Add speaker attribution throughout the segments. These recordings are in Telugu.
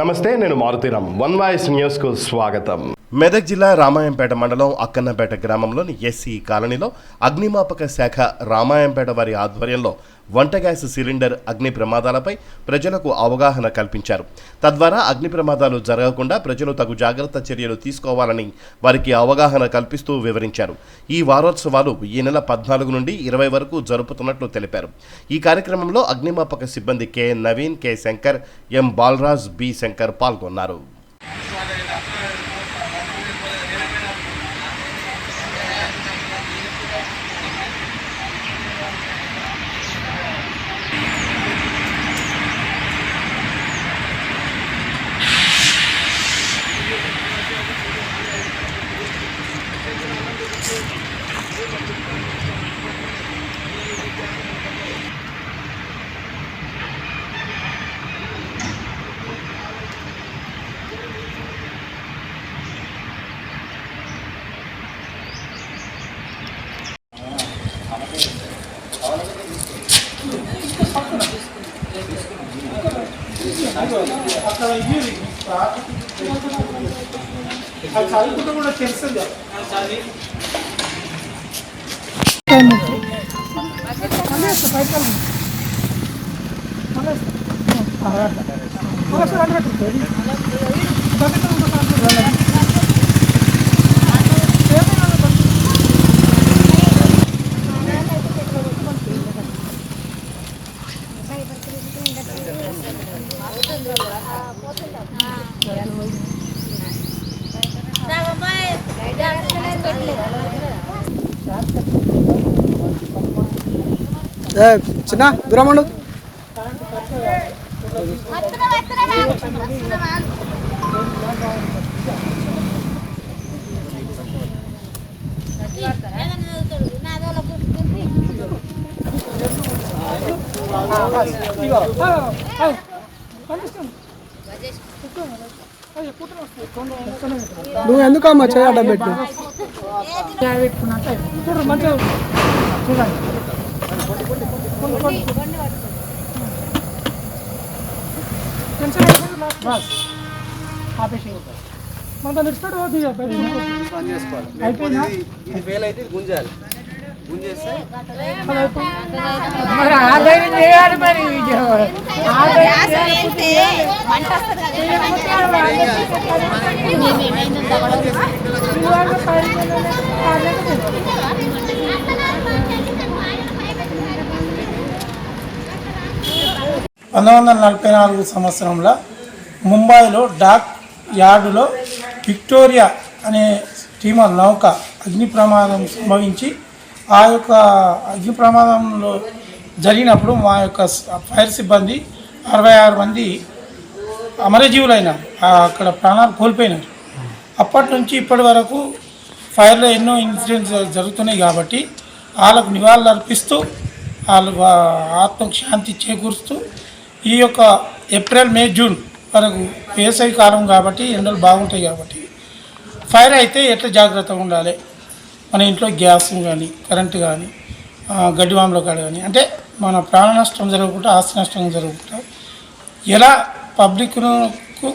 Speaker 1: నమస్తే, నేను మారుతీరామ్. వన్ వాయిస్ న్యూస్కు స్వాగతం. మెదక్ జిల్లా రామాయంపేట మండలం అక్కన్నపేట గ్రామంలోని ఎస్సీ కాలనీలో అగ్నిమాపక శాఖ రామాయంపేట వారి ఆధ్వర్యంలో వంట గ్యాస్ సిలిండర్ అగ్ని ప్రమాదాలపై ప్రజలకు అవగాహన కల్పించారు. తద్వారా అగ్ని ప్రమాదాలు జరగకుండా ప్రజలు తగు జాగ్రత్త చర్యలు తీసుకోవాలని వారికి అవగాహన కల్పిస్తూ వివరించారు. ఈ వారోత్సవాలు ఈ నెల 14 నుండి 20 వరకు జరుపుతున్నట్లు తెలిపారు. ఈ కార్యక్రమంలో అగ్నిమాపక సిబ్బంది కె నవీన్, కె శంకర్, ఎం బాలరాజ్, బి శంకర్ పాల్గొన్నారు.
Speaker 2: చదువుకుంటూ కూడా తెలుస్తుంది.
Speaker 3: చిన్న దూరం ఉండు. నువ్వు ఎందుకమ్మా చేయడం పెట్టు మంచిగా చూడండి. సంవత్సరంలో ముంబైలో డాక్ యార్డులో విక్టోరియా అనే స్టీమర్ నౌక అగ్ని ప్రమాదం సంభవించి ఆ యొక్క అగ్ని ప్రమాదంలో జరిగినప్పుడు మా యొక్క ఫైర్ సిబ్బంది 66 మంది అమరజీవులైనారు, అక్కడ ప్రాణాలు కోల్పోయినారు. అప్పటి నుంచి ఇప్పటి వరకు ఫైర్లో ఎన్నో ఇన్సిడెంట్స్ జరుగుతున్నాయి కాబట్టి వాళ్ళకు నివాళులు అర్పిస్తూ వాళ్ళ ఆత్మకు శాంతి చేకూరుస్తూ ఈ యొక్క ఏప్రిల్, మే, జూన్ వరకు వేసవి కాలం కాబట్టి ఎండలు బాగుంటాయి కాబట్టి ఫైర్ అయితే ఎట్లా జాగ్రత్తగా ఉండాలి, మన ఇంట్లో గ్యాస్ కానీ కరెంటు కానీ గడ్డివాములో కాడ కానీ అంటే మన ప్రాణ నష్టం జరగకుండా ఆస్తి నష్టం జరగకుండా ఎలా పబ్లిక్ను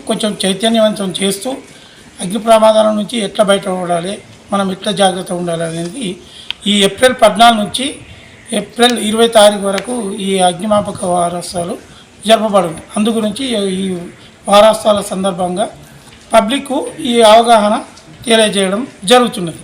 Speaker 3: కొంచెం చైతన్యవంతం చేస్తూ అగ్ని ప్రమాదాల నుంచి ఎట్లా బయటపడాలి, మనం ఎట్లా జాగ్రత్తగా ఉండాలి అనేది ఈ ఏప్రిల్ 14 నుంచి ఏప్రిల్ 20 తారీఖు వరకు ఈ అగ్నిమాపక వారోత్సవాలు జరపబడింది. అందు గురించి ఈ వారోత్సవాల సందర్భంగా పబ్లిక్కు ఈ అవగాహన తెలియజేయడం జరుగుతున్నది.